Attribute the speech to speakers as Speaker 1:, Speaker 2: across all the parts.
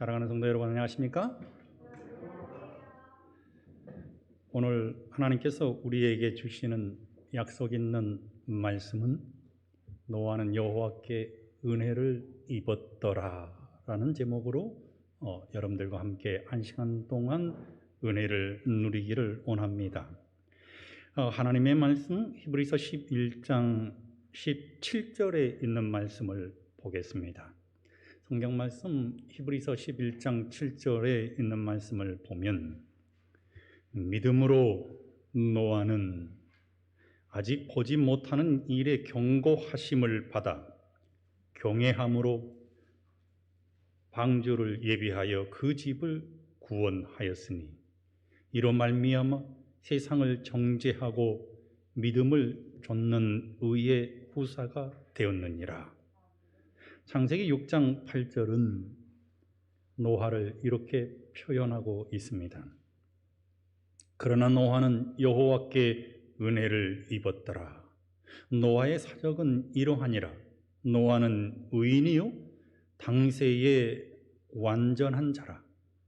Speaker 1: 사랑하는 성도 여러분, 안녕하십니까? 오늘 하나님께서 우리에게 주시는 약속 있는 말씀은 노아는 여호와께 은혜를 입었더라 라는 제목으로 여러분들과 함께 한 시간 동안 은혜를 누리기를 원합니다. 하나님의 말씀 히브리서 11장 17절에 있는 말씀을 보겠습니다. 성경 말씀 히브리서 11장 7절에 있는 말씀을 보면 믿음으로 노아는 아직 보지 못하는 일의 경고하심을 받아 경외함으로 방주를 예비하여 그 집을 구원하였으니 이로 말미암아 세상을 정죄하고 믿음을 좇는 의의 후사가 되었느니라. 창세기 6장 8절은 노아를 이렇게 표현하고 있습니다. 그러나 노아는 여호와께 은혜를 입었더라. 노아의 사적은 이러하니라. 노아는 의인이요 당세의 완전한 자라.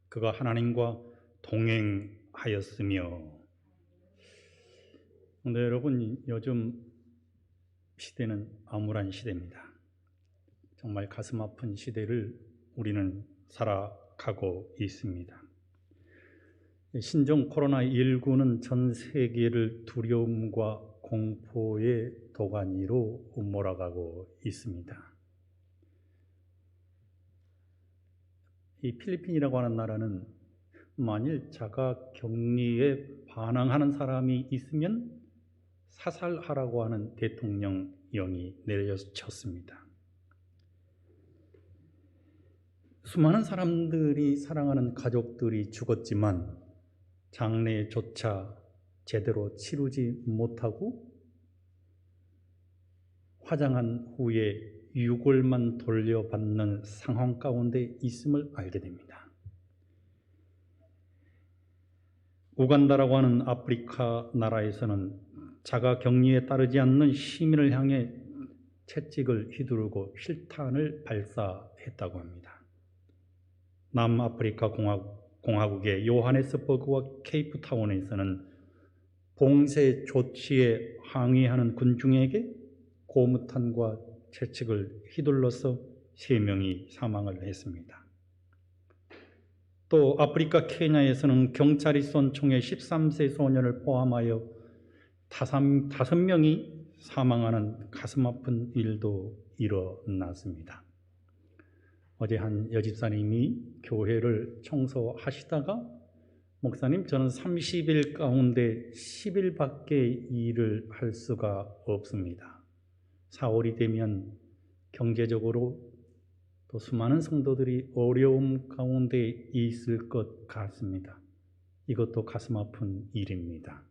Speaker 1: 그가 하나님과 동행하였으며. 근데 여러분, 요즘 시대는 암울한 시대입니다. 정말 가슴 아픈 시대를 우리는 살아가고 있습니다. 신종 코로나19는 전 세계를 두려움과 공포의 도가니로 몰아가고 있습니다. 이 필리핀이라고 하는 나라는 만일 자가 격리에 반항하는 사람이 있으면 사살하라고 하는 대통령령이 내려졌습니다. 수많은 사람들이 사랑하는 가족들이 죽었지만 장례조차 제대로 치르지 못하고 화장한 후에 유골만 돌려받는 상황 가운데 있음을 알게 됩니다. 우간다라고 하는 아프리카 나라에서는 자가 격리에 따르지 않는 시민을 향해 채찍을 휘두르고 실탄을 발사했다고 합니다. 남아프리카 공화국의 요하네스버그와 케이프타운에서는 봉쇄 조치에 항의하는 군중에게 고무탄과 채찍을 휘둘러서 3명이 사망을 했습니다. 또 아프리카 케냐에서는 경찰이 쏜 총에 13세 소년을 포함하여 5명이 사망하는 가슴 아픈 일도 일어났습니다. 어제 한 여집사님이 교회를 청소하시다가 목사님, 저는 30일 가운데 10일밖에 일을 할 수가 없습니다. 4월이 되면 경제적으로 또 수많은 성도들이 어려움 가운데 있을 것 같습니다. 이것도 가슴 아픈 일입니다.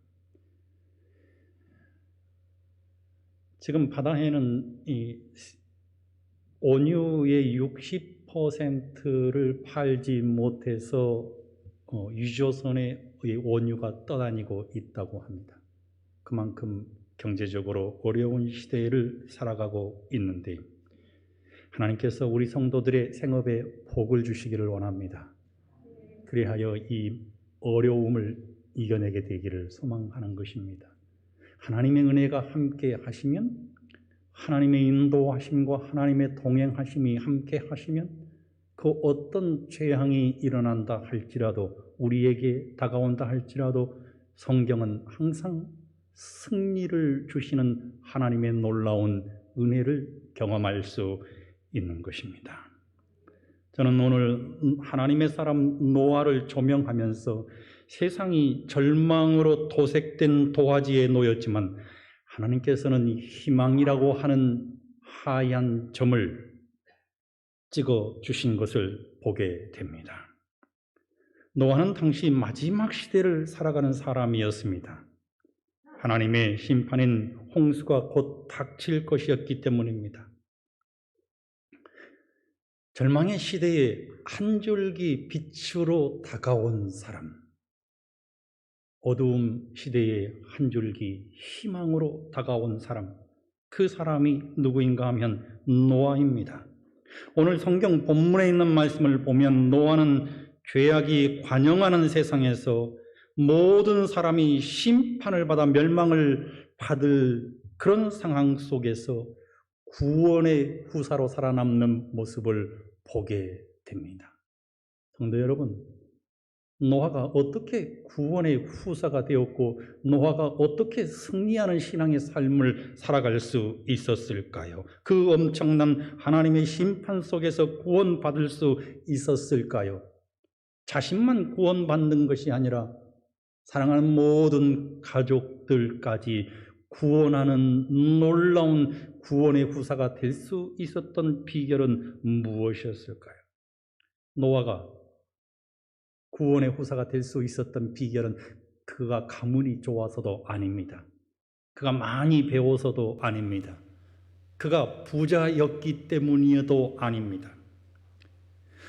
Speaker 1: 지금 바다에는 이 온유의 60%를 팔지 못해서 유조선의 온유가 떠다니고 있다고 합니다. 그만큼 경제적으로 어려운 시대를 살아가고 있는데 하나님께서 우리 성도들의 생업에 복을 주시기를 원합니다. 그리하여 이 어려움을 이겨내게 되기를 소망하는 것입니다. 하나님의 은혜가 함께 하시면, 하나님의 인도하심과 하나님의 동행하심이 함께 하시면 그 어떤 재앙이 일어난다 할지라도, 우리에게 다가온다 할지라도 성경은 항상 승리를 주시는 하나님의 놀라운 은혜를 경험할 수 있는 것입니다. 저는 오늘 하나님의 사람 노아를 조명하면서 세상이 절망으로 도색된 도화지에 놓였지만 하나님께서는 희망이라고 하는 하얀 점을 찍어 주신 것을 보게 됩니다. 노아는 당시 마지막 시대를 살아가는 사람이었습니다. 하나님의 심판인 홍수가 곧 닥칠 것이었기 때문입니다. 절망의 시대에 한 줄기 빛으로 다가온 사람, 어두움 시대에 한 줄기 희망으로 다가온 사람, 그 사람이 누구인가 하면 노아입니다. 오늘 성경 본문에 있는 말씀을 보면 노아는 죄악이 관영하는 세상에서 모든 사람이 심판을 받아 멸망을 받을 그런 상황 속에서 구원의 후사로 살아남는 모습을 보게 됩니다. 성도 여러분, 노아가 어떻게 구원의 후사가 되었고 노아가 어떻게 승리하는 신앙의 삶을 살아갈 수 있었을까요? 그 엄청난 하나님의 심판 속에서 구원받을 수 있었을까요? 자신만 구원받는 것이 아니라 사랑하는 모든 가족들까지 구원하는 놀라운 구원의 후사가 될 수 있었던 비결은 무엇이었을까요? 노아가 구원의 후사가 될 수 있었던 비결은 그가 가문이 좋아서도 아닙니다. 그가 많이 배워서도 아닙니다. 그가 부자였기 때문이어도 아닙니다.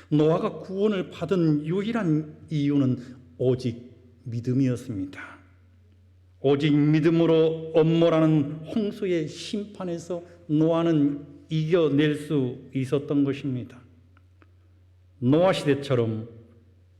Speaker 1: 노아가 구원을 받은 유일한 이유는 오직 믿음이었습니다. 오직 믿음으로 엄몰하는 홍수의 심판에서 노아는 이겨낼 수 있었던 것입니다. 노아 시대처럼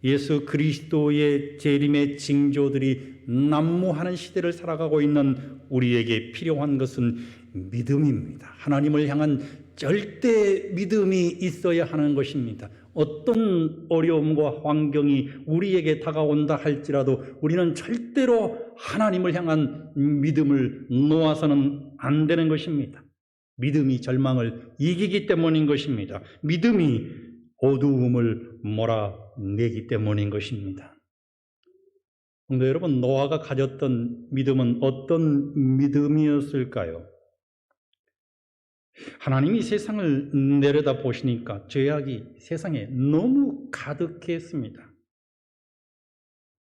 Speaker 1: 예수 그리스도의 재림의 징조들이 난무하는 시대를 살아가고 있는 우리에게 필요한 것은 믿음입니다. 하나님을 향한 절대 믿음이 있어야 하는 것입니다. 어떤 어려움과 환경이 우리에게 다가온다 할지라도 우리는 절대로 하나님을 향한 믿음을 놓아서는 안 되는 것입니다. 믿음이 절망을 이기기 때문인 것입니다. 믿음이 어두움을 몰아내기 때문인 것입니다. 근데 여러분, 노아가 가졌던 믿음은 어떤 믿음이었을까요? 하나님이 세상을 내려다 보시니까 죄악이 세상에 너무 가득했습니다.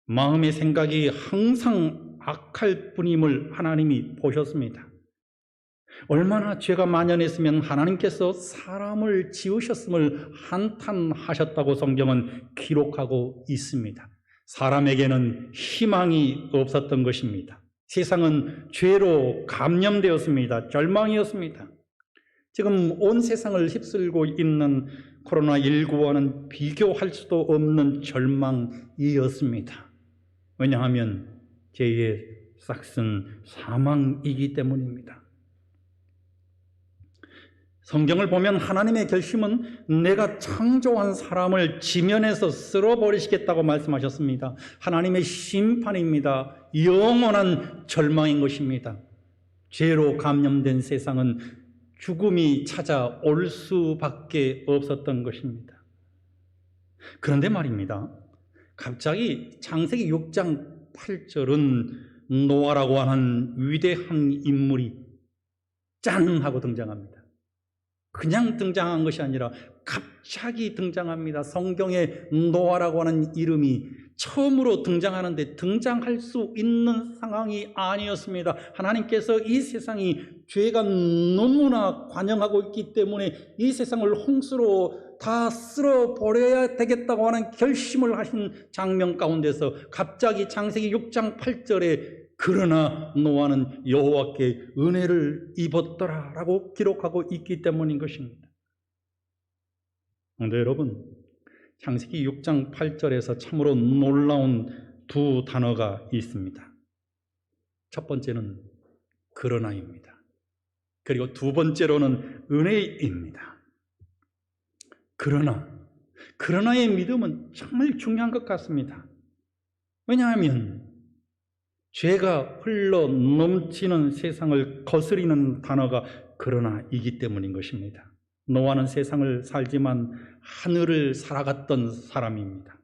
Speaker 1: 마음의 생각이 항상 악할 뿐임을 하나님이 보셨습니다. 얼마나 죄가 만연했으면 하나님께서 사람을 지으셨음을 한탄하셨다고 성경은 기록하고 있습니다. 사람에게는 희망이 없었던 것입니다. 세상은 죄로 감염되었습니다. 절망이었습니다. 지금 온 세상을 휩쓸고 있는 코로나19와는 비교할 수도 없는 절망이었습니다. 왜냐하면 죄의 싹슨 사망이기 때문입니다. 성경을 보면 하나님의 결심은 내가 창조한 사람을 지면에서 쓸어버리시겠다고 말씀하셨습니다. 하나님의 심판입니다. 영원한 절망인 것입니다. 죄로 감염된 세상은 죽음이 찾아올 수밖에 없었던 것입니다. 그런데 말입니다. 갑자기 창세기 6장 8절은 노아라고 하는 위대한 인물이 짠 하고 등장합니다. 그냥 등장한 것이 아니라 갑자기 등장합니다. 성경에 노아라고 하는 이름이 처음으로 등장하는데 등장할 수 있는 상황이 아니었습니다. 하나님께서 이 세상이 죄가 너무나 관영하고 있기 때문에 이 세상을 홍수로 다 쓸어버려야 되겠다고 하는 결심을 하신 장면 가운데서 갑자기 창세기 6장 8절에 그러나 노아는 여호와께 은혜를 입었더라라고 기록하고 있기 때문인 것입니다. 그런데 여러분, 창세기 6장 8절에서 참으로 놀라운 두 단어가 있습니다. 첫 번째는 그러나입니다. 그리고 두 번째로는 은혜입니다. 그러나의 믿음은 정말 중요한 것 같습니다. 왜냐하면 죄가 흘러 넘치는 세상을 거스리는 단어가 그러나이기 때문인 것입니다. 노아는 세상을 살지만 하늘을 살아갔던 사람입니다.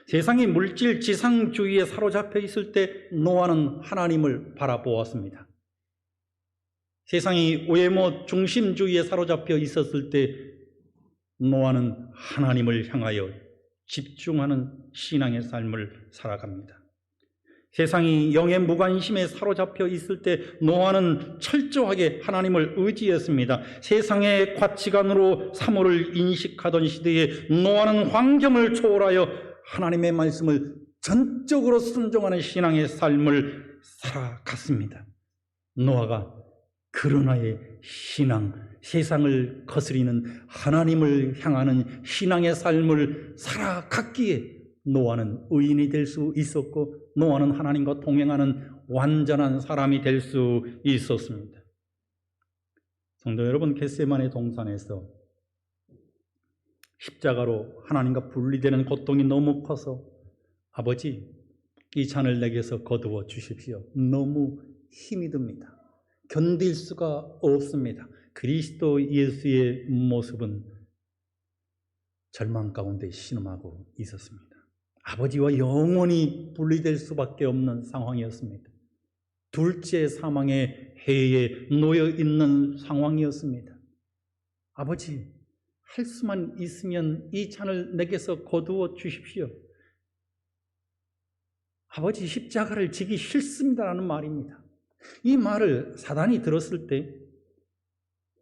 Speaker 1: 세상이 물질 지상주의에 사로잡혀 있을 때 노아는 하나님을 바라보았습니다. 세상이 외모 중심주의에 사로잡혀 있었을 때 노아는 하나님을 향하여 집중하는 신앙의 삶을 살아갑니다. 세상이 영의 무관심에 사로잡혀 있을 때 노아는 철저하게 하나님을 의지했습니다. 세상의 가치관으로 사물을 인식하던 시대에 노아는 환경을 초월하여 하나님의 말씀을 전적으로 순종하는 신앙의 삶을 살아갔습니다. 노아가 그러나의 신앙, 세상을 거스리는 하나님을 향하는 신앙의 삶을 살아갔기에 노아는 의인이 될 수 있었고 노아는 하나님과 동행하는 완전한 사람이 될 수 있었습니다. 성도 여러분, 겟세마네 동산에서 십자가로 하나님과 분리되는 고통이 너무 커서 아버지, 이 잔을 내게서 거두어 주십시오. 너무 힘이 듭니다. 견딜 수가 없습니다. 그리스도 예수의 모습은 절망 가운데 신음하고 있었습니다. 아버지와 영원히 분리될 수밖에 없는 상황이었습니다. 둘째 사망의 해에 놓여 있는 상황이었습니다. 아버지, 할 수만 있으면 이 잔을 내게서 거두어 주십시오. 아버지, 십자가를 지기 싫습니다라는 말입니다. 이 말을 사단이 들었을 때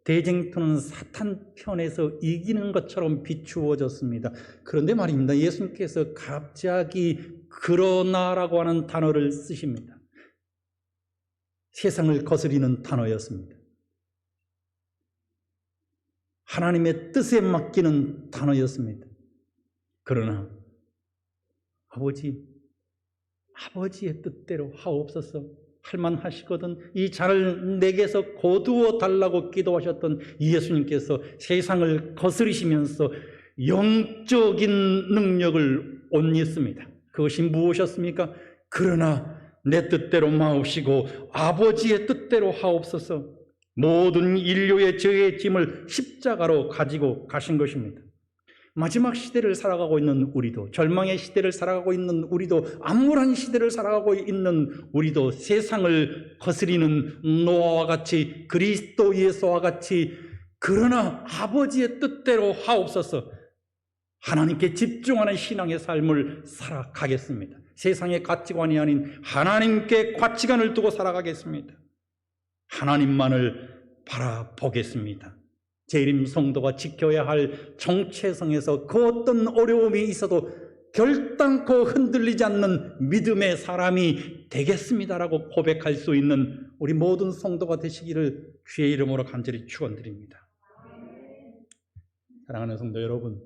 Speaker 1: 대쟁투는 사탄 편에서 이기는 것처럼 비추어졌습니다. 그런데 말입니다, 예수님께서 갑자기 그러나라고 하는 단어를 쓰십니다. 세상을 거스리는 단어였습니다. 하나님의 뜻에 맡기는 단어였습니다. 그러나 아버지의 뜻대로 하옵소서. 할만하시거든 이 잔을 내게서 거두어 달라고 기도하셨던 예수님께서 세상을 거스리시면서 영적인 능력을 옷입습니다. 그것이 무엇이었습니까? 그러나 내 뜻대로 마옵시고 아버지의 뜻대로 하옵소서. 모든 인류의 죄의 짐을 십자가로 가지고 가신 것입니다. 마지막 시대를 살아가고 있는 우리도, 절망의 시대를 살아가고 있는 우리도, 암울한 시대를 살아가고 있는 우리도 세상을 거스리는 노아와 같이, 그리스도 예수와 같이, 그러나 아버지의 뜻대로 하옵소서, 하나님께 집중하는 신앙의 삶을 살아가겠습니다. 세상의 가치관이 아닌 하나님께 가치관을 두고 살아가겠습니다. 하나님만을 바라보겠습니다. 재림 성도가 지켜야 할 정체성에서 그 어떤 어려움이 있어도 결단코 흔들리지 않는 믿음의 사람이 되겠습니다라고 고백할 수 있는 우리 모든 성도가 되시기를 주의 이름으로 간절히 축원드립니다. 사랑하는 성도 여러분,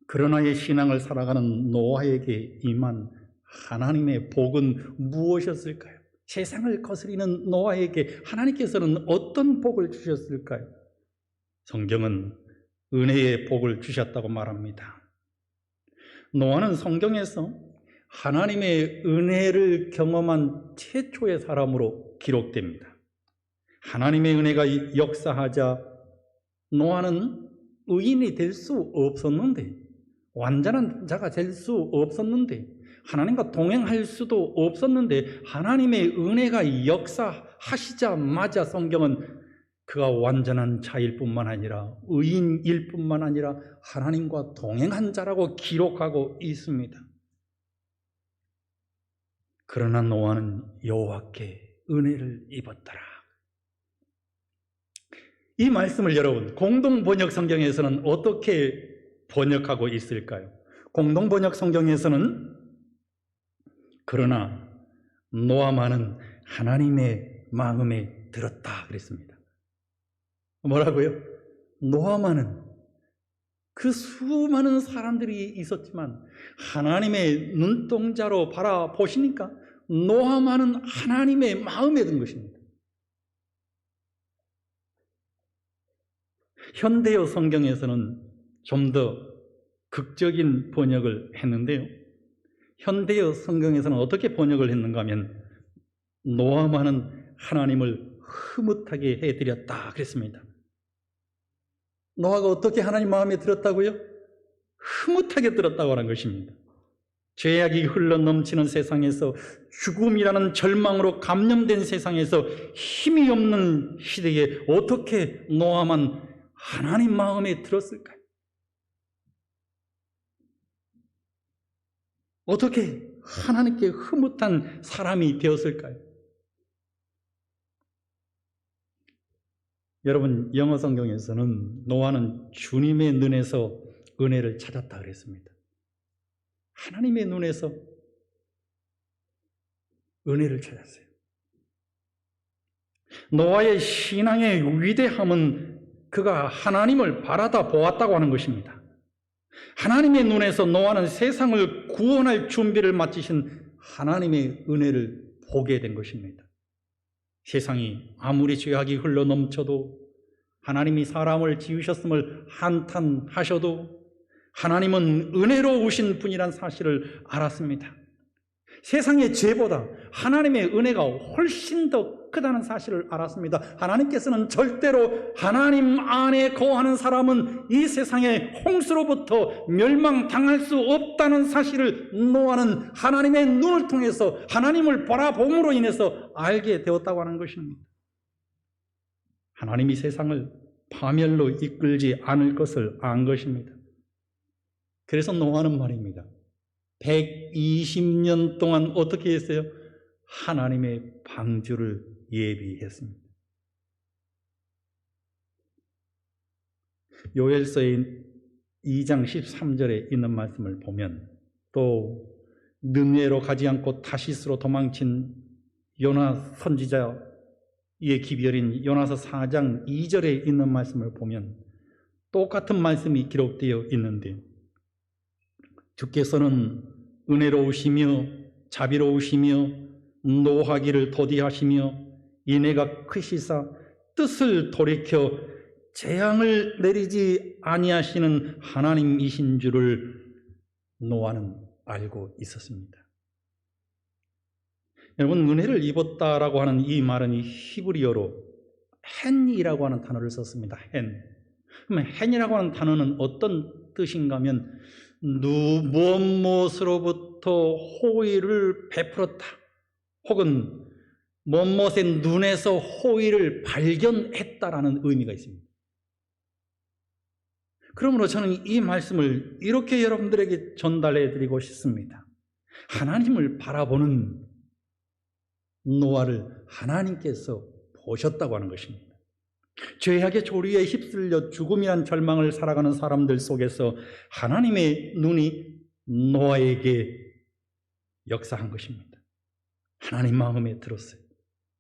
Speaker 1: 그러나의 신앙을 살아가는 노아에게 임한 하나님의 복은 무엇이었을까요? 세상을 거스리는 노아에게 하나님께서는 어떤 복을 주셨을까요? 성경은 은혜의 복을 주셨다고 말합니다. 노아는 성경에서 하나님의 은혜를 경험한 최초의 사람으로 기록됩니다. 하나님의 은혜가 역사하자 노아는 의인이 될 수 없었는데, 완전한 자가 될 수 없었는데, 하나님과 동행할 수도 없었는데 하나님의 은혜가 역사하시자마자 성경은 그가 완전한 자일 뿐만 아니라 의인일 뿐만 아니라 하나님과 동행한 자라고 기록하고 있습니다. 그러나 노아는 여호와께 은혜를 입었더라. 이 말씀을 여러분, 공동번역 성경에서는 어떻게 번역하고 있을까요? 공동번역 성경에서는 그러나 노아만은 하나님의 마음에 들었다 그랬습니다. 뭐라고요? 노아만은, 그 수많은 사람들이 있었지만 하나님의 눈동자로 바라보시니까 노아만은 하나님의 마음에 든 것입니다. 현대어 성경에서는 좀 더 극적인 번역을 했는데요, 현대어 성경에서는 어떻게 번역을 했는가 하면 노아만은 하나님을 흐뭇하게 해드렸다 그랬습니다. 노아가 어떻게 하나님 마음에 들었다고요? 흐뭇하게 들었다고 하는 것입니다. 죄악이 흘러넘치는 세상에서, 죽음이라는 절망으로 감염된 세상에서, 힘이 없는 시대에 어떻게 노아만 하나님 마음에 들었을까요? 어떻게 하나님께 흐뭇한 사람이 되었을까요? 여러분, 영어 성경에서는 노아는 주님의 눈에서 은혜를 찾았다 그랬습니다. 하나님의 눈에서 은혜를 찾았어요. 노아의 신앙의 위대함은 그가 하나님을 바라다 보았다고 하는 것입니다. 하나님의 눈에서 노아는 세상을 구원할 준비를 마치신 하나님의 은혜를 보게 된 것입니다. 세상이 아무리 죄악이 흘러 넘쳐도, 하나님이 사람을 지으셨음을 한탄하셔도 하나님은 은혜로우신 분이란 사실을 알았습니다. 세상의 죄보다 하나님의 은혜가 훨씬 더 크다는 사실을 알았습니다. 하나님께서는 절대로 하나님 안에 거하는 사람은 이 세상의 홍수로부터 멸망당할 수 없다는 사실을 노아는 하나님의 눈을 통해서 하나님을 바라봄으로 인해서 알게 되었다고 하는 것입니다. 하나님이 세상을 파멸로 이끌지 않을 것을 안 것입니다. 그래서 노아는 말입니다, 120년 동안 어떻게 했어요? 하나님의 방주를 예비했습니다. 요엘서의 2장 13절에 있는 말씀을 보면, 또 느네로 가지 않고 타시스로 도망친 요나 선지자의 기별인 요나서 4장 2절에 있는 말씀을 보면 똑같은 말씀이 기록되어 있는데, 주께서는 은혜로우시며 자비로우시며 노하기를 더디하시며 인애가 크시사 뜻을 돌이켜 재앙을 내리지 아니하시는 하나님이신 줄을 노아는 알고 있었습니다. 여러분, 은혜를 입었다라고 하는 이 말은 이 히브리어로 헨이라고 하는 단어를 썼습니다. 헨. 그러면 헨이라고 하는 단어는 어떤 뜻인가 하면 무엇으로부터 호의를 베풀었다, 혹은 무엇의 눈에서 호의를 발견했다라는 의미가 있습니다. 그러므로 저는 이 말씀을 이렇게 여러분들에게 전달해 드리고 싶습니다. 하나님을 바라보는 노아를 하나님께서 보셨다고 하는 것입니다. 죄악의 조류에 휩쓸려 죽음이란 절망을 살아가는 사람들 속에서 하나님의 눈이 노아에게 역사한 것입니다. 하나님 마음에 들었어요.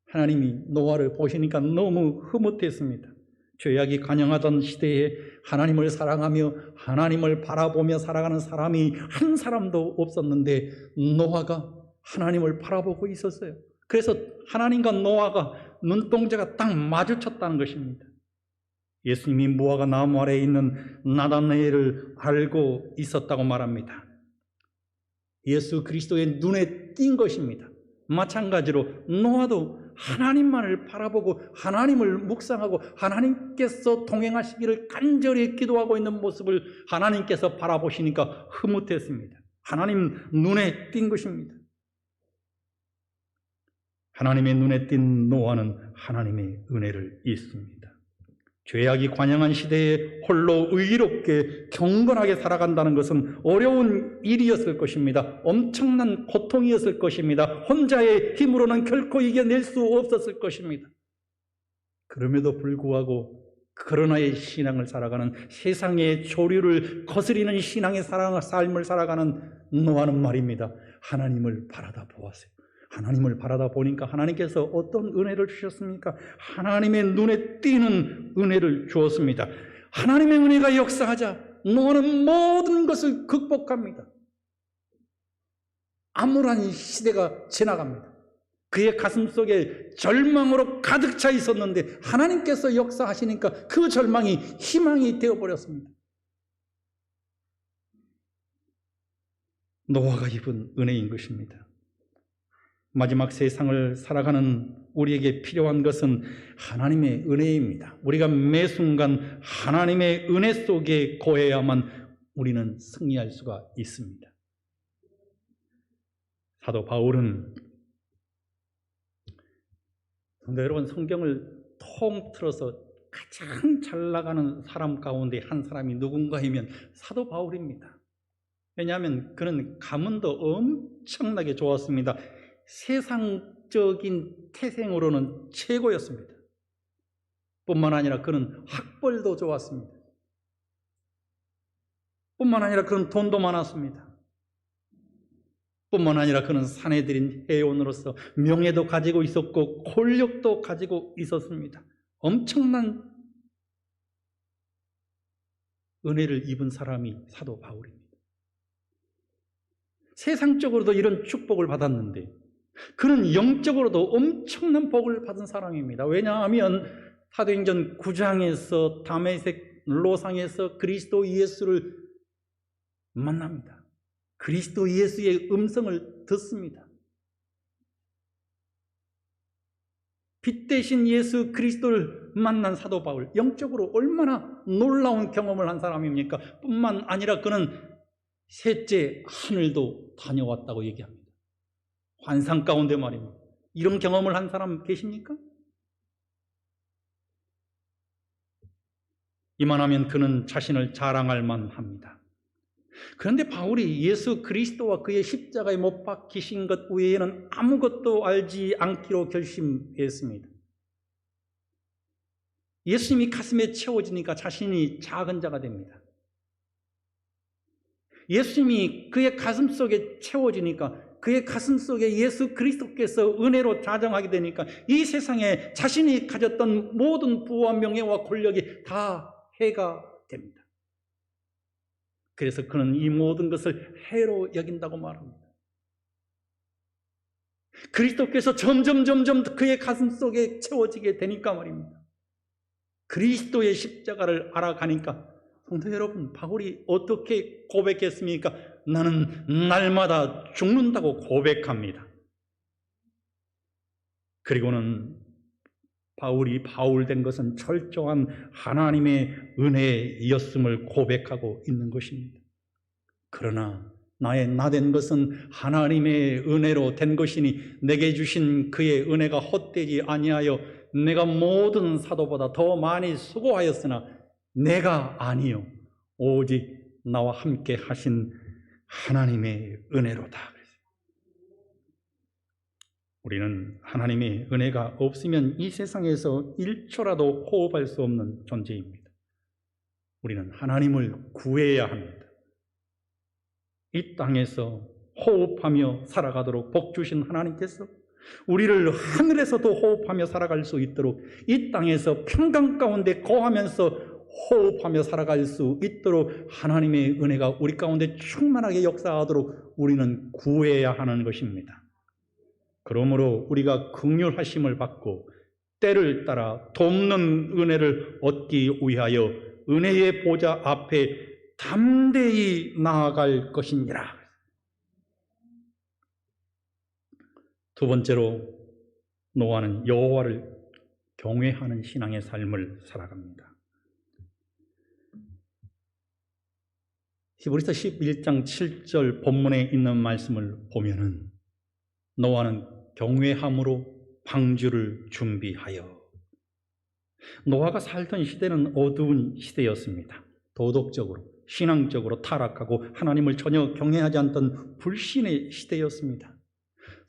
Speaker 1: 하나님이 노아를 보시니까 너무 흐뭇했습니다. 죄악이 관영하던 시대에 하나님을 사랑하며 하나님을 바라보며 살아가는 사람이 한 사람도 없었는데 노아가 하나님을 바라보고 있었어요. 그래서 하나님과 노아가 눈동자가 딱 마주쳤다는 것입니다. 예수님이 무화과 나무 아래에 있는 나다나엘을 알고 있었다고 말합니다. 예수 그리스도의 눈에 띈 것입니다. 마찬가지로 노아도 하나님만을 바라보고 하나님을 묵상하고 하나님께서 동행하시기를 간절히 기도하고 있는 모습을 하나님께서 바라보시니까 흐뭇했습니다. 하나님 눈에 띈 것입니다. 하나님의 눈에 띈 노아는 하나님의 은혜를 잊습니다. 죄악이 관영한 시대에 홀로 의롭게 경건하게 살아간다는 것은 어려운 일이었을 것입니다. 엄청난 고통이었을 것입니다. 혼자의 힘으로는 결코 이겨낼 수 없었을 것입니다. 그럼에도 불구하고 그러나의 신앙을 살아가는, 세상의 조류를 거스리는 신앙의 삶을 살아가는 노아는 말입니다, 하나님을 바라다 보았어요. 하나님을 바라다 보니까 하나님께서 어떤 은혜를 주셨습니까? 하나님의 눈에 띄는 은혜를 주었습니다. 하나님의 은혜가 역사하자 노아는 모든 것을 극복합니다. 암울한 시대가 지나갑니다. 그의 가슴 속에 절망으로 가득 차 있었는데 하나님께서 역사하시니까 그 절망이 희망이 되어버렸습니다. 노아가 입은 은혜인 것입니다. 마지막 세상을 살아가는 우리에게 필요한 것은 하나님의 은혜입니다. 우리가 매 순간 하나님의 은혜 속에 거해야만 우리는 승리할 수가 있습니다. 사도 바울은, 성도 여러분, 성경을 통틀어서 가장 잘 나가는 사람 가운데 한 사람이 누군가이면 사도 바울입니다. 왜냐하면 그는 가문도 엄청나게 좋았습니다. 세상적인 태생으로는 최고였습니다. 뿐만 아니라 그는 학벌도 좋았습니다. 뿐만 아니라 그는 돈도 많았습니다. 뿐만 아니라 그는 사내들인 해원으로서 명예도 가지고 있었고 권력도 가지고 있었습니다. 엄청난 은혜를 입은 사람이 사도 바울입니다. 세상적으로도 이런 축복을 받았는데 그는 영적으로도 엄청난 복을 받은 사람입니다. 왜냐하면 사도행전 9장에서 다메섹 로상에서 그리스도 예수를 만납니다. 그리스도 예수의 음성을 듣습니다. 빛 대신 예수 그리스도를 만난 사도 바울, 영적으로 얼마나 놀라운 경험을 한 사람입니까? 뿐만 아니라 그는 셋째 하늘도 다녀왔다고 얘기합니다. 환상 가운데 말입니다. 이런 경험을 한 사람 계십니까? 이만하면 그는 자신을 자랑할 만합니다. 그런데 바울이 예수 그리스도와 그의 십자가에 못 박히신 것 외에는 아무것도 알지 않기로 결심했습니다. 예수님이 가슴에 채워지니까 자신이 작은 자가 됩니다. 예수님이 그의 가슴 속에 채워지니까 그의 가슴 속에 예수 그리스도께서 은혜로 자정하게 되니까 이 세상에 자신이 가졌던 모든 부와 명예와 권력이 다 해가 됩니다. 그래서 그는 이 모든 것을 해로 여긴다고 말합니다. 그리스도께서 점점 그의 가슴 속에 채워지게 되니까 말입니다. 그리스도의 십자가를 알아가니까 성도 여러분, 바울이 어떻게 고백했습니까? 나는 날마다 죽는다고 고백합니다. 그리고는 바울이 바울된 것은 철저한 하나님의 은혜였음을 고백하고 있는 것입니다. 그러나 나의 나된 것은 하나님의 은혜로 된 것이니 내게 주신 그의 은혜가 헛되지 아니하여 내가 모든 사도보다 더 많이 수고하였으나 내가 아니요 오직 나와 함께 하신 하나님의 은혜로다. 우리는 하나님의 은혜가 없으면 이 세상에서 1초라도 호흡할 수 없는 존재입니다. 우리는 하나님을 구해야 합니다. 이 땅에서 호흡하며 살아가도록 복 주신 하나님께서 우리를 하늘에서도 호흡하며 살아갈 수 있도록 이 땅에서 평강 가운데 거하면서 호흡하며 살아갈 수 있도록 하나님의 은혜가 우리 가운데 충만하게 역사하도록 우리는 구해야 하는 것입니다. 그러므로 우리가 긍휼하심을 받고 때를 따라 돕는 은혜를 얻기 위하여 은혜의 보좌 앞에 담대히 나아갈 것이니라. 두 번째로 노아는 여호와를 경외하는 신앙의 삶을 살아갑니다. 히브리서 11장 7절 본문에 있는 말씀을 보면은 노아는 경외함으로 방주를 준비하여. 노아가 살던 시대는 어두운 시대였습니다. 도덕적으로, 신앙적으로 타락하고 하나님을 전혀 경외하지 않던 불신의 시대였습니다.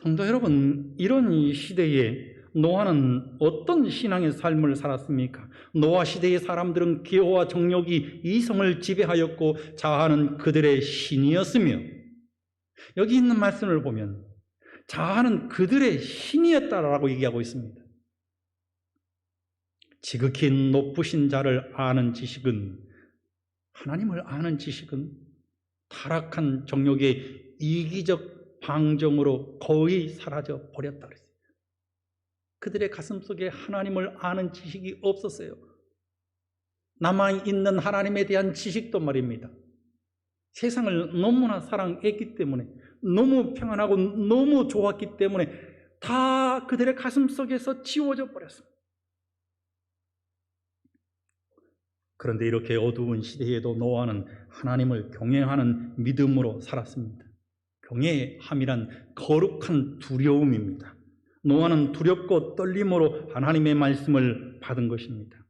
Speaker 1: 성도 여러분, 이런 시대에 노아는 어떤 신앙의 삶을 살았습니까? 노아 시대의 사람들은 기호와 정욕이 이성을 지배하였고 자아는 그들의 신이었으며, 여기 있는 말씀을 보면 자아는 그들의 신이었다라고 얘기하고 있습니다. 지극히 높으신 자를 아는 지식은, 하나님을 아는 지식은 타락한 정욕의 이기적 방정으로 거의 사라져 버렸다 그랬어요. 그들의 가슴 속에 하나님을 아는 지식이 없었어요. 남아있는 하나님에 대한 지식도 말입니다. 세상을 너무나 사랑했기 때문에, 너무 평안하고 너무 좋았기 때문에 다 그들의 가슴 속에서 지워져 버렸습니다. 그런데 이렇게 어두운 시대에도 노아는 하나님을 경외하는 믿음으로 살았습니다. 경외함이란 거룩한 두려움입니다. 노아는 두렵고 떨림으로 하나님의 말씀을 받은 것입니다.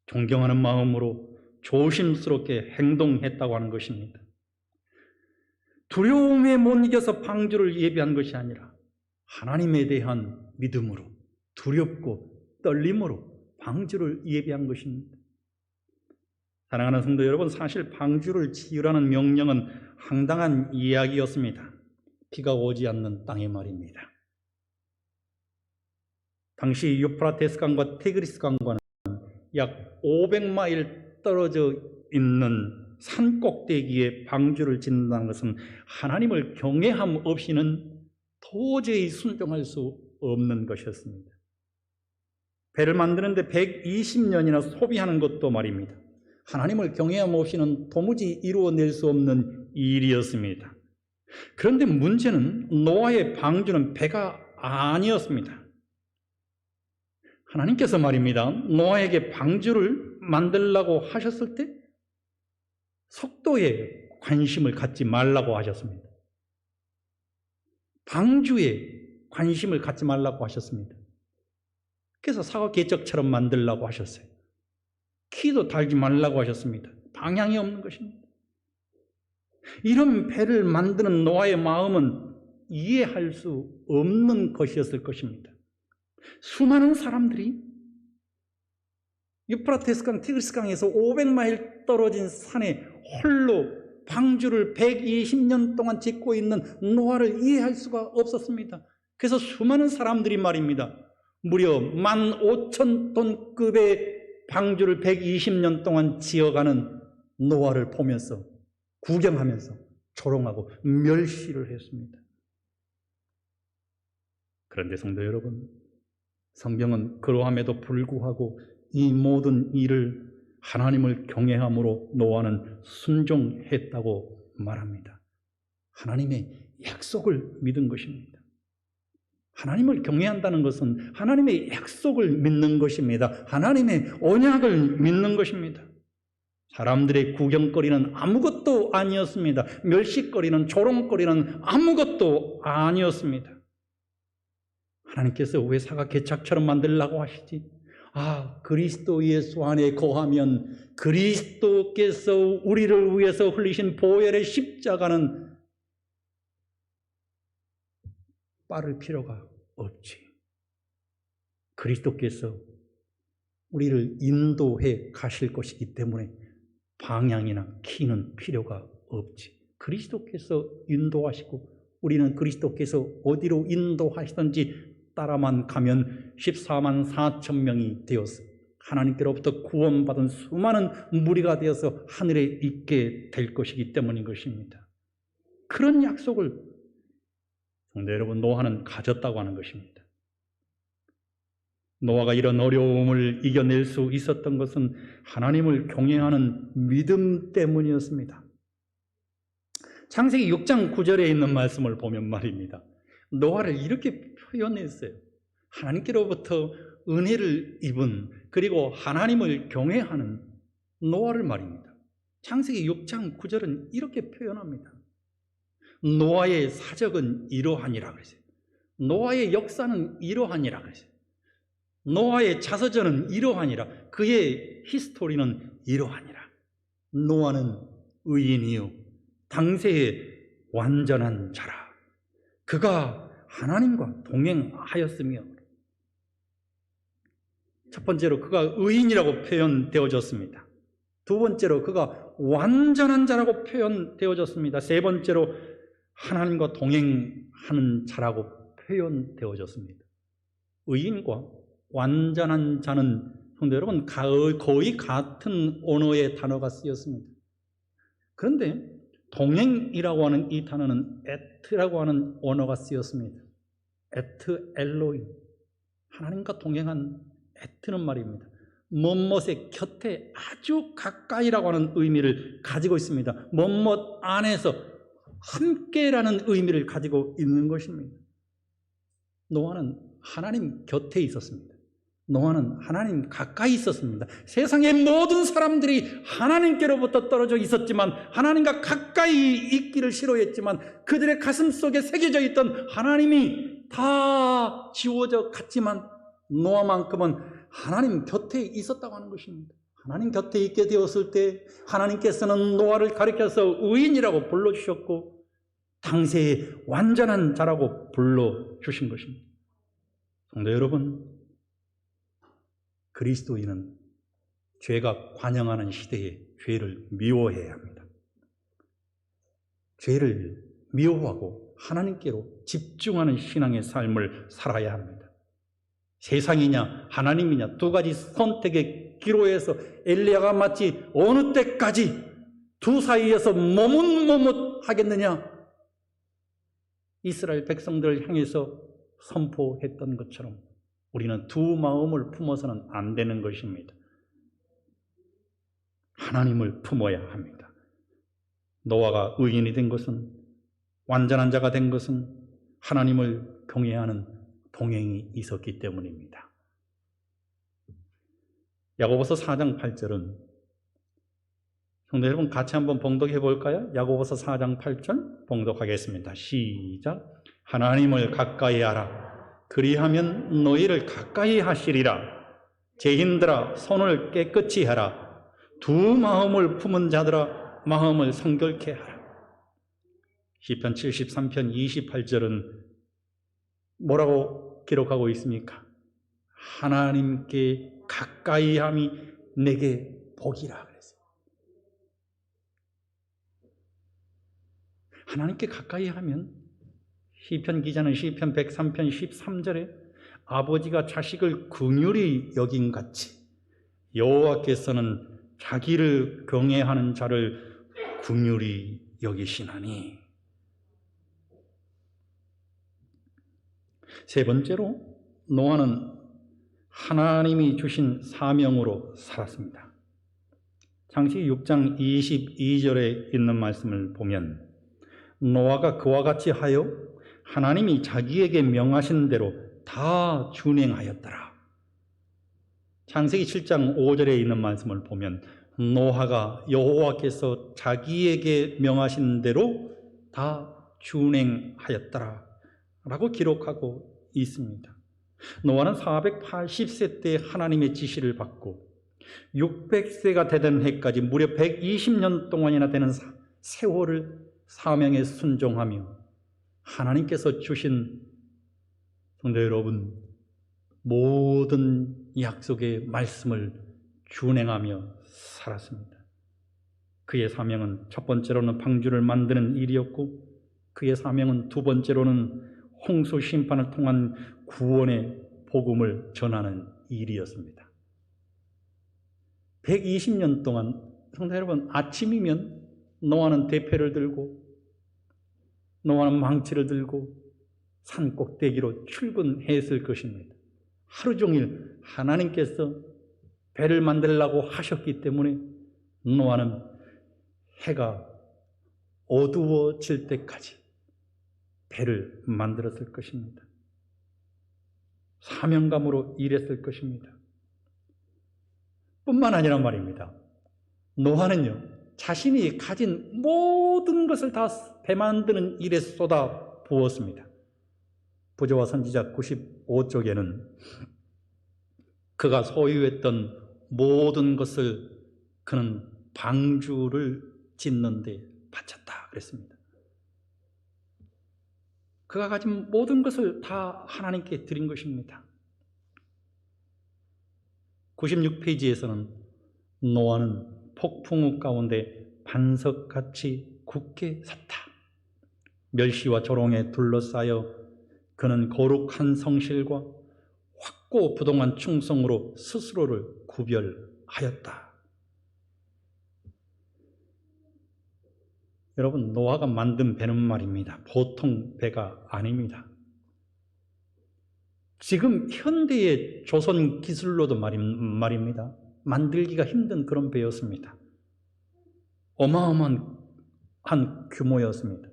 Speaker 1: 존경하는 마음으로 조심스럽게 행동했다고 하는 것입니다. 두려움에 못 이겨서 방주를 예비한 것이 아니라 하나님에 대한 믿음으로, 두렵고 떨림으로 방주를 예비한 것입니다. 사랑하는 성도 여러분, 사실 방주를 지으라는 명령은 황당한 이야기였습니다. 비가 오지 않는 땅에 말입니다. 당시 유프라테스 강과 티그리스 강과는 약 500마일 떨어져 있는 산 꼭대기에 방주를 짓는다는 것은 하나님을 경외함 없이는 도저히 순종할 수 없는 것이었습니다. 배를 만드는데 120년이나 소비하는 것도 말입니다. 하나님을 경외함 없이는 도무지 이루어낼 수 없는 일이었습니다. 그런데 문제는 노아의 방주는 배가 아니었습니다. 하나님께서 말입니다, 노아에게 방주를 만들라고 하셨을 때 속도에 관심을 갖지 말라고 하셨습니다. 방주에 관심을 갖지 말라고 하셨습니다. 그래서 사과 개척처럼 만들라고 하셨어요. 키도 달지 말라고 하셨습니다. 방향이 없는 것입니다. 이런 배를 만드는 노아의 마음은 이해할 수 없는 것이었을 것입니다. 수많은 사람들이 유프라테스 강, 티그리스 강에서 500마일 떨어진 산에 홀로 방주를 120년 동안 짓고 있는 노아를 이해할 수가 없었습니다. 그래서 수많은 사람들이 말입니다, 무려 15,000톤급의 방주를 120년 동안 지어가는 노아를 보면서 구경하면서 조롱하고 멸시를 했습니다. 그런데 성도 여러분, 성경은 그러함에도 불구하고 이 모든 일을 하나님을 경외함으로 노아는 순종했다고 말합니다. 하나님의 약속을 믿은 것입니다. 하나님을 경외한다는 것은 하나님의 약속을 믿는 것입니다. 하나님의 언약을 믿는 것입니다. 사람들의 구경거리는 아무것도 아니었습니다. 멸시거리는, 조롱거리는 아무것도 아니었습니다. 하나님께서 왜 사과 개척처럼 만들라고 하시지? 그리스도 예수 안에 거하면 그리스도께서 우리를 위해서 흘리신 보혈의 십자가는 빠를 필요가 없지. 그리스도께서 우리를 인도해 가실 것이기 때문에 방향이나 키는 필요가 없지. 그리스도께서 인도하시고 우리는 그리스도께서 어디로 인도하시든지 따라만 가면 14만 4천 명이 되어서 하나님께로부터 구원받은 수많은 무리가 되어서 하늘에 있게 될 것이기 때문인 것입니다. 그런 약속을 성도 여러분, 노아는 가졌다고 하는 것입니다. 노아가 이런 어려움을 이겨낼 수 있었던 것은 하나님을 경외하는 믿음 때문이었습니다. 창세기 6장 9절에 있는 말씀을 보면 말입니다, 노아를 이렇게 표현했어요. 하나님께로부터 은혜를 입은, 그리고 하나님을 경외하는 노아를 말입니다. 창세기 6장 9절은 이렇게 표현합니다. 노아의 사적은 이러하니라 그랬어요. 노아의 역사는 이러하니라 그랬어요. 노아의 자서전은 이러하니라. 그의 히스토리는 이러하니라. 노아는 의인이요 당세의 완전한 자라. 그가 하나님과 동행하였으며, 첫 번째로 그가 의인이라고 표현되어졌습니다. 두 번째로 그가 완전한 자라고 표현되어졌습니다. 세 번째로 하나님과 동행하는 자라고 표현되어졌습니다. 의인과 완전한 자는 성도 여러분 거의 같은 언어의 단어가 쓰였습니다. 그런데 동행이라고 하는 이 단어는 에트라고 하는 언어가 쓰였습니다. 에트 엘로임, 하나님과 동행한 에트는 말입니다, 뭐뭇의 곁에 아주 가까이라고 하는 의미를 가지고 있습니다. 뭐뭇 안에서 함께라는 의미를 가지고 있는 것입니다. 노아는 하나님 곁에 있었습니다. 노아는 하나님 가까이 있었습니다. 세상의 모든 사람들이 하나님께로부터 떨어져 있었지만, 하나님과 가까이 있기를 싫어했지만, 그들의 가슴 속에 새겨져 있던 하나님이 다 지워져 갔지만 노아만큼은 하나님 곁에 있었다고 하는 것입니다. 하나님 곁에 있게 되었을 때 하나님께서는 노아를 가리켜서 의인이라고 불러주셨고 당세의 완전한 자라고 불러주신 것입니다. 성도 여러분, 그리스도인은 죄가 관영하는 시대에 죄를 미워해야 합니다. 죄를 미워하고 하나님께로 집중하는 신앙의 삶을 살아야 합니다. 세상이냐 하나님이냐 두 가지 선택의 기로에서 엘리야가 마치 어느 때까지 두 사이에서 머뭇머뭇하겠느냐, 이스라엘 백성들을 향해서 선포했던 것처럼 우리는 두 마음을 품어서는 안 되는 것입니다. 하나님을 품어야 합니다. 노아가 의인이 된 것은, 완전한 자가 된 것은 하나님을 경외하는 동행이 있었기 때문입니다. 야고보서 4장 8절은 성도 여러분 같이 한번 봉독해 볼까요? 야고보서 4장 8절 봉독하겠습니다. 시작. 하나님을 가까이 하라. 그리하면 너희를 가까이 하시리라. 죄인들아 손을 깨끗이 하라. 두 마음을 품은 자들아 마음을 성결케 하라. 시편 73편 28절은 뭐라고 기록하고 있습니까? 하나님께 가까이함이 내게 복이라 그랬어요. 하나님께 가까이 하면, 시편 기자는 시편 103편 13절에 아버지가 자식을 긍휼히 여긴 같이 여호와께서는 자기를 경외하는 자를 긍휼히 여기시나니. 세 번째로 노아는 하나님이 주신 사명으로 살았습니다. 창세기 6장 22절에 있는 말씀을 보면 노아가 그와 같이 하여 하나님이 자기에게 명하신 대로 다 준행하였더라. 창세기 7장 5절에 있는 말씀을 보면 노아가 여호와께서 자기에게 명하신 대로 다 준행하였더라 라고 기록하고 있습니다. 노아는 480세 때 하나님의 지시를 받고 600세가 되던 해까지 무려 120년 동안이나 되는 세월을 사명에 순종하며 하나님께서 주신, 성도 여러분, 모든 약속의 말씀을 준행하며 살았습니다. 그의 사명은 첫 번째로는 방주를 만드는 일이었고, 그의 사명은 두 번째로는 홍수 심판을 통한 구원의 복음을 전하는 일이었습니다. 120년 동안, 성도 여러분, 아침이면 노아는 대패를 들고 노아는 망치를 들고 산 꼭대기로 출근했을 것입니다. 하루 종일 하나님께서 배를 만들라고 하셨기 때문에 노아는 해가 어두워질 때까지 배를 만들었을 것입니다. 사명감으로 일했을 것입니다. 뿐만 아니라 말입니다. 노아는요, 자신이 가진 모든 것을 다 배 만드는 일에 쏟아 부었습니다. 부조와 선지자 95쪽에는 그가 소유했던 모든 것을 그는 방주를 짓는 데 바쳤다 그랬습니다. 그가 가진 모든 것을 다 하나님께 드린 것입니다. 96페이지에서는 노아는 폭풍우 가운데 반석같이 굳게 섰다. 멸시와 조롱에 둘러싸여 그는 거룩한 성실과 확고부동한 충성으로 스스로를 구별하였다. 여러분, 노아가 만든 배는 말입니다, 보통 배가 아닙니다. 지금 현대의 조선 기술로도 말입니다, 만들기가 힘든 그런 배였습니다. 어마어마한 규모였습니다.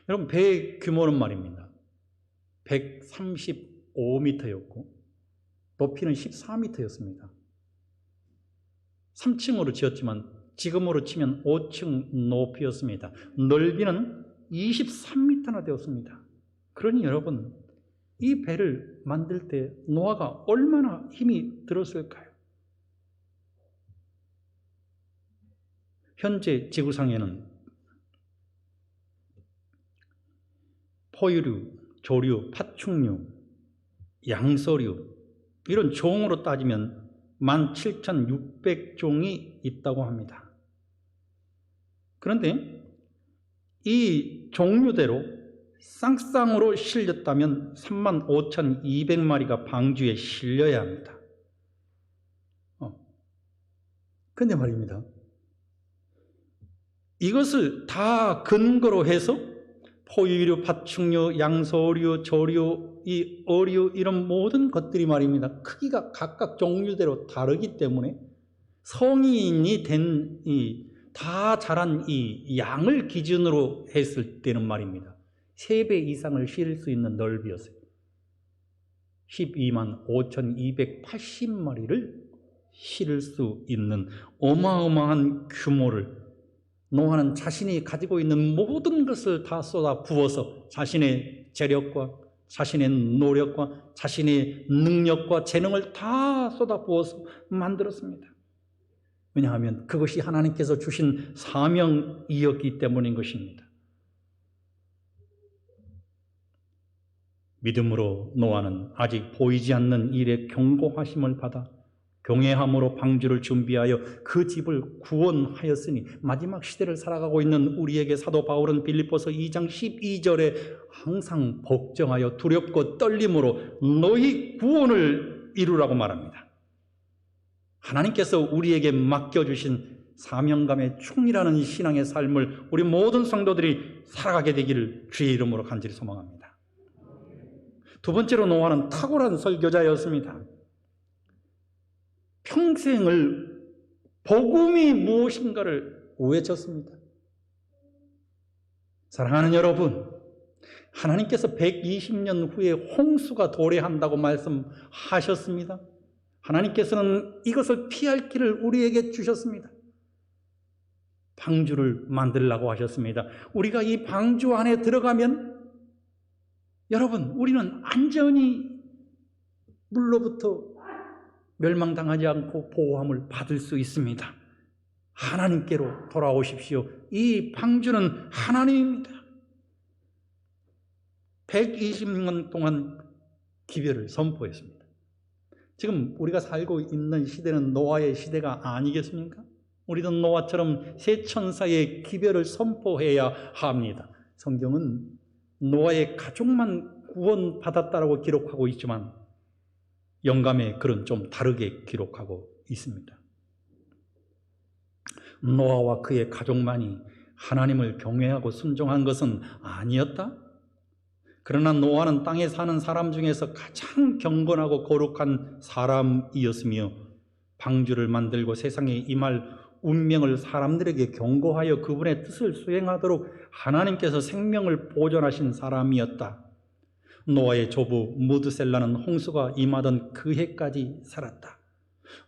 Speaker 1: 여러분, 배의 규모는 말입니다, 135m였고 높이는 14m였습니다. 3층으로 지었지만 지금으로 치면 5층 높이였습니다. 넓이는 23m나 되었습니다. 그러니 여러분, 이 배를 만들 때 노아가 얼마나 힘이 들었을까요? 현재 지구상에는 포유류, 조류, 파충류, 양서류, 이런 종으로 따지면 17,600종이 있다고 합니다. 그런데 이 종류대로 쌍쌍으로 실렸다면 35,200마리가 방주에 실려야 합니다. 근데 말입니다. 이것을 다 근거로 해서 포유류, 파충류, 양서류, 조류, 이 어류 이런 모든 것들이 말입니다. 크기가 각각 종류대로 다르기 때문에 성인이 된 다 자란 이 양을 기준으로 했을 때는 말입니다. 3배 이상을 실을 수 있는 넓이였어요. 125,280마리를 실을 수 있는 어마어마한 규모를 노아는 자신이 가지고 있는 모든 것을 다 쏟아 부어서 자신의 재력과 자신의 노력과 자신의 능력과 재능을 다 쏟아 부어서 만들었습니다. 왜냐하면 그것이 하나님께서 주신 사명이었기 때문인 것입니다. 믿음으로 노아는 아직 보이지 않는 일에 경고하심을 받아 경외함으로 방주를 준비하여 그 집을 구원하였으니 마지막 시대를 살아가고 있는 우리에게 사도 바울은 빌립보서 2장 12절에 항상 걱정하여 두렵고 떨림으로 너희 구원을 이루라고 말합니다. 하나님께서 우리에게 맡겨주신 사명감에 충실하는 신앙의 삶을 우리 모든 성도들이 살아가게 되기를 주의 이름으로 간절히 소망합니다. 두 번째로 노아는 탁월한 설교자였습니다. 평생을 복음이 무엇인가를 외쳤습니다. 사랑하는 여러분, 하나님께서 120년 후에 홍수가 도래한다고 말씀하셨습니다. 하나님께서는 이것을 피할 길을 우리에게 주셨습니다. 방주를 만들라고 하셨습니다. 우리가 이 방주 안에 들어가면 여러분, 우리는 안전히 물로부터 멸망당하지 않고 보호함을 받을 수 있습니다. 하나님께로 돌아오십시오. 이 방주는 하나님입니다. 120년 동안 기별을 선포했습니다. 지금 우리가 살고 있는 시대는 노아의 시대가 아니겠습니까? 우리도 노아처럼 새 천사의 기별을 선포해야 합니다. 성경은 노아의 가족만 구원받았다라고 기록하고 있지만 영감의 글은 좀 다르게 기록하고 있습니다. 노아와 그의 가족만이 하나님을 경외하고 순종한 것은 아니었다? 그러나 노아는 땅에 사는 사람 중에서 가장 경건하고 거룩한 사람이었으며 방주를 만들고 세상에 임할 운명을 사람들에게 경고하여 그분의 뜻을 수행하도록 하나님께서 생명을 보존하신 사람이었다. 노아의 조부 무드셀라는 홍수가 임하던 그 해까지 살았다.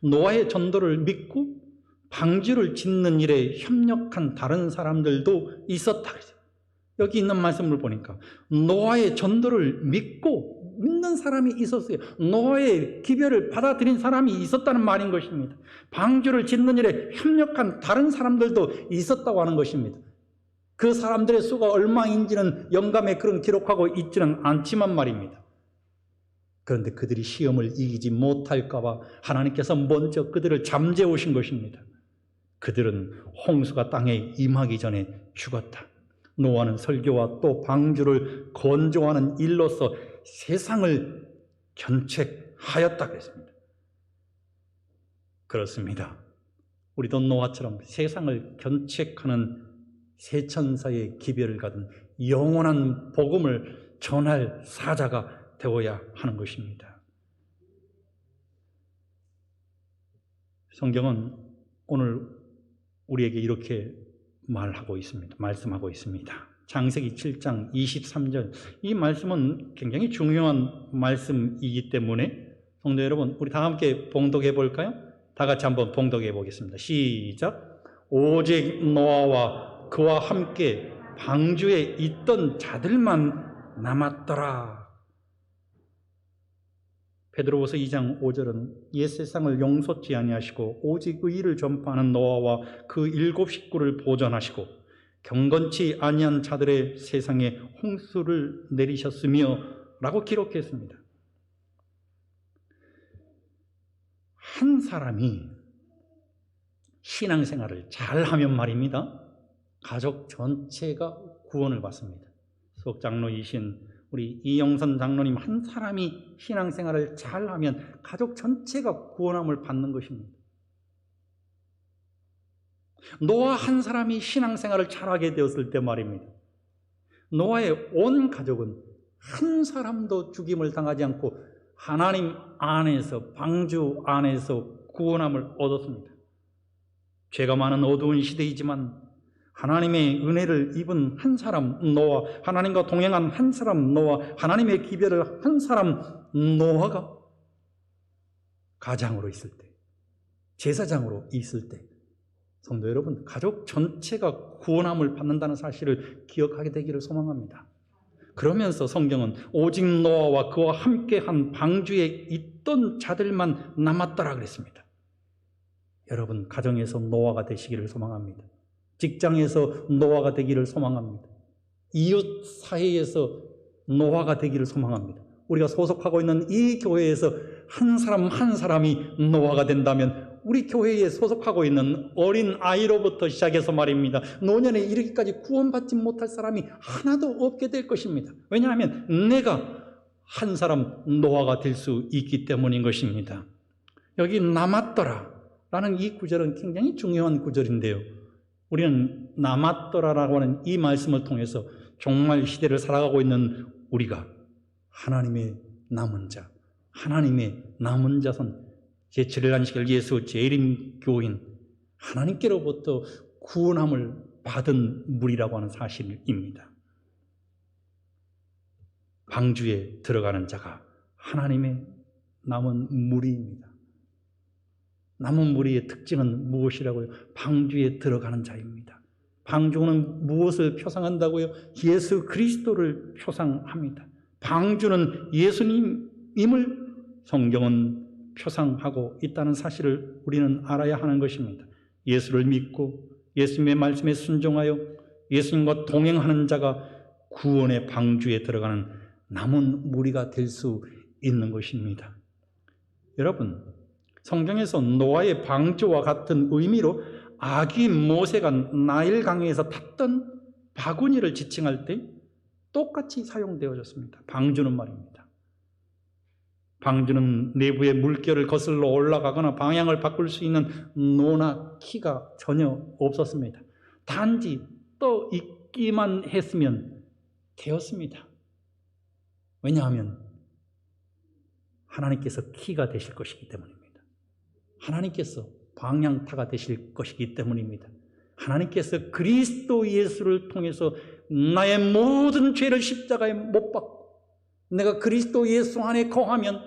Speaker 1: 노아의 전도를 믿고 방주를 짓는 일에 협력한 다른 사람들도 있었다. 여기 있는 말씀을 보니까 노아의 전도를 믿는 사람이 있었어요. 노아의 기별을 받아들인 사람이 있었다는 말인 것입니다. 방주를 짓는 일에 협력한 다른 사람들도 있었다고 하는 것입니다. 그 사람들의 수가 얼마인지는 영감의 글은 기록하고 있지는 않지만 말입니다. 그런데 그들이 시험을 이기지 못할까 봐 하나님께서 먼저 그들을 잠재우신 것입니다. 그들은 홍수가 땅에 임하기 전에 죽었다. 노아는 설교와 또 방주를 건조하는 일로서 세상을 견책하였다 그랬습니다. 그렇습니다. 우리도 노아처럼 세상을 견책하는 새 천사의 기별을 가진 영원한 복음을 전할 사자가 되어야 하는 것입니다. 성경은 오늘 우리에게 이렇게 말씀하고 있습니다. 창세기 7장 23절. 이 말씀은 굉장히 중요한 말씀이기 때문에 성도 여러분, 우리 다 함께 봉독해 볼까요? 다 같이 한번 봉독해 보겠습니다. 시작. 오직 노아와 그와 함께 방주에 있던 자들만 남았더라. 베드로후서 2장 5절은 옛 세상을 용서치 아니하시고 오직 의를 전파하는 노아와 그 7 식구를 보존하시고 경건치 아니한 자들의 세상에 홍수를 내리셨으며 라고 기록했습니다. 한 사람이 신앙생활을 잘하면 말입니다, 가족 전체가 구원을 받습니다. 수석장로이신 우리 이영선 장로님 한 사람이 신앙생활을 잘하면 가족 전체가 구원함을 받는 것입니다. 노아 한 사람이 신앙생활을 잘하게 되었을 때 말입니다. 노아의 온 가족은 한 사람도 죽임을 당하지 않고 하나님 안에서, 방주 안에서 구원함을 얻었습니다. 죄가 많은 어두운 시대이지만 하나님의 은혜를 입은 한 사람 노아, 하나님과 동행한 한 사람 노아, 하나님의 기별을 한 사람 노아가 가장으로 있을 때, 제사장으로 있을 때 성도 여러분, 가족 전체가 구원함을 받는다는 사실을 기억하게 되기를 소망합니다. 그러면서 성경은 오직 노아와 그와 함께한 방주에 있던 자들만 남았더라 그랬습니다. 여러분, 가정에서 노아가 되시기를 소망합니다. 직장에서 노아가 되기를 소망합니다. 이웃 사이에서 노아가 되기를 소망합니다. 우리가 소속하고 있는 이 교회에서 한 사람 한 사람이 노아가 된다면 우리 교회에 소속하고 있는 어린 아이로부터 시작해서 말입니다. 노년에 이르기까지 구원받지 못할 사람이 하나도 없게 될 것입니다. 왜냐하면 내가 한 사람 노아가 될 수 있기 때문인 것입니다. 여기 남았더라 라는 이 구절은 굉장히 중요한 구절인데요. 우리는 남았더라라고 하는 이 말씀을 통해서 종말 시대를 살아가고 있는 우리가 하나님의 남은 자, 하나님의 남은 자손, 제7일 안식일 예수 재림 교인, 하나님께로부터 구원함을 받은 무리라고 하는 사실입니다. 방주에 들어가는 자가 하나님의 남은 무리입니다. 남은 무리의 특징은 무엇이라고요? 방주에 들어가는 자입니다. 방주는 무엇을 표상한다고요? 예수 그리스도를 표상합니다. 방주는 예수님임을 성경은 표상하고 있다는 사실을 우리는 알아야 하는 것입니다. 예수를 믿고 예수님의 말씀에 순종하여 예수님과 동행하는 자가 구원의 방주에 들어가는 남은 무리가 될 수 있는 것입니다. 여러분, 성경에서 노아의 방주와 같은 의미로 아기 모세가 나일강에서 탔던 바구니를 지칭할 때 똑같이 사용되어졌습니다. 방주는 말입니다. 방주는 내부의 물결을 거슬러 올라가거나 방향을 바꿀 수 있는 노나 키가 전혀 없었습니다. 단지 떠 있기만 했으면 되었습니다. 왜냐하면 하나님께서 키가 되실 것이기 때문입니다. 하나님께서 방향타가 되실 것이기 때문입니다. 하나님께서 그리스도 예수를 통해서 나의 모든 죄를 십자가에 못 박고 내가 그리스도 예수 안에 거하면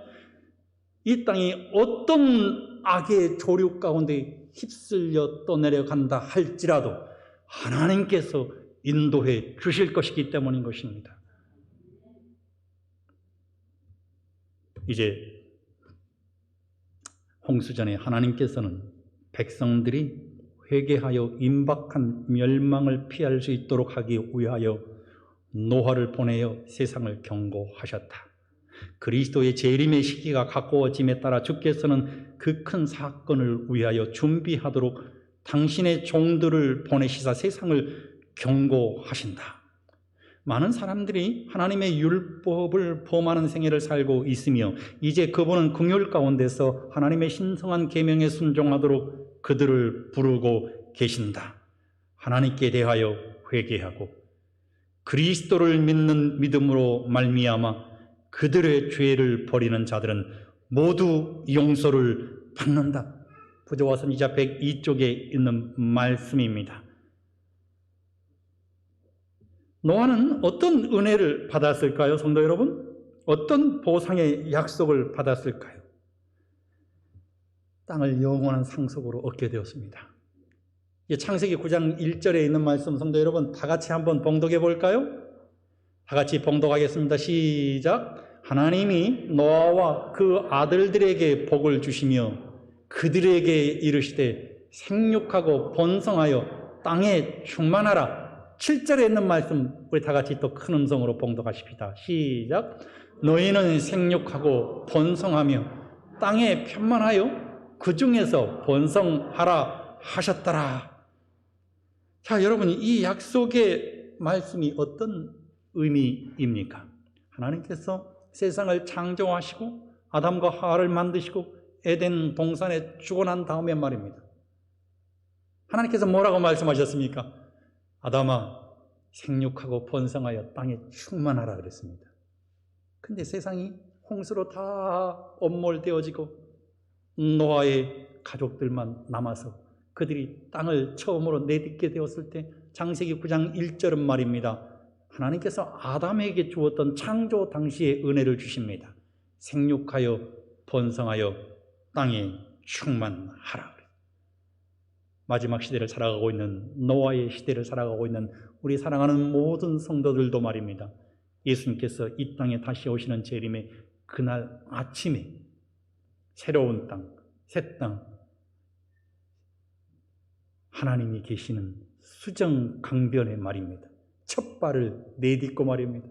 Speaker 1: 이 땅이 어떤 악의 조류 가운데 휩쓸려 떠내려간다 할지라도 하나님께서 인도해 주실 것이기 때문인 것입니다. 이제 홍수전에 하나님께서는 백성들이 회개하여 임박한 멸망을 피할 수 있도록 하기 위하여 노아를 보내어 세상을 경고하셨다. 그리스도의 재림의 시기가 가까워짐에 따라 주께서는 그 큰 사건을 위하여 준비하도록 당신의 종들을 보내시사 세상을 경고하신다. 많은 사람들이 하나님의 율법을 범하는 생애를 살고 있으며 이제 그분은 긍휼 가운데서 하나님의 신성한 계명에 순종하도록 그들을 부르고 계신다. 하나님께 대하여 회개하고 그리스도를 믿는 믿음으로 말미암아 그들의 죄를 버리는 자들은 모두 용서를 받는다. 부조와 선지자 102쪽에 있는 말씀입니다. 노아는 어떤 은혜를 받았을까요, 성도 여러분? 어떤 보상의 약속을 받았을까요? 땅을 영원한 상속으로 얻게 되었습니다. 창세기 9장 1절에 있는 말씀, 성도 여러분 다 같이 한번 봉독해 볼까요? 다 같이 봉독하겠습니다. 시작. 하나님이 노아와 그 아들들에게 복을 주시며 그들에게 이르시되 생육하고 번성하여 땅에 충만하라. 7절에 있는 말씀 우리 다 같이 또 큰 음성으로 봉독하십시다. 시작. 너희는 생육하고 번성하며 땅에 편만하여 그 중에서 번성하라 하셨더라. 자, 여러분, 이 약속의 말씀이 어떤 의미입니까? 하나님께서 세상을 창조하시고 아담과 하와를 만드시고 에덴 동산에 주고 난 다음에 말입니다. 하나님께서 뭐라고 말씀하셨습니까? 아담아, 생육하고 번성하여 땅에 충만하라 그랬습니다. 근데 세상이 홍수로 다 엄몰되어지고 노아의 가족들만 남아서 그들이 땅을 처음으로 내딛게 되었을 때 창세기 9장 1절은 말입니다. 하나님께서 아담에게 주었던 창조 당시의 은혜를 주십니다. 생육하여 번성하여 땅에 충만하라. 마지막 시대를 살아가고 있는 노아의 시대를 살아가고 있는 우리 사랑하는 모든 성도들도 말입니다. 예수님께서 이 땅에 다시 오시는 재림의 그날 아침에 새로운 땅, 새 땅, 하나님이 계시는 수정 강변의 말입니다. 첫 발을 내딛고 말입니다.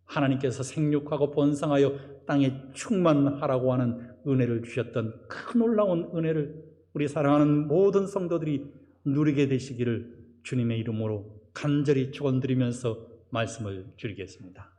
Speaker 1: 하나님께서 생육하고 번성하여 땅에 충만하라고 하는 은혜를 주셨던 큰 놀라운 은혜를 우리 사랑하는 모든 성도들이 누리게 되시기를 주님의 이름으로 간절히 축원드리면서 말씀을 드리겠습니다.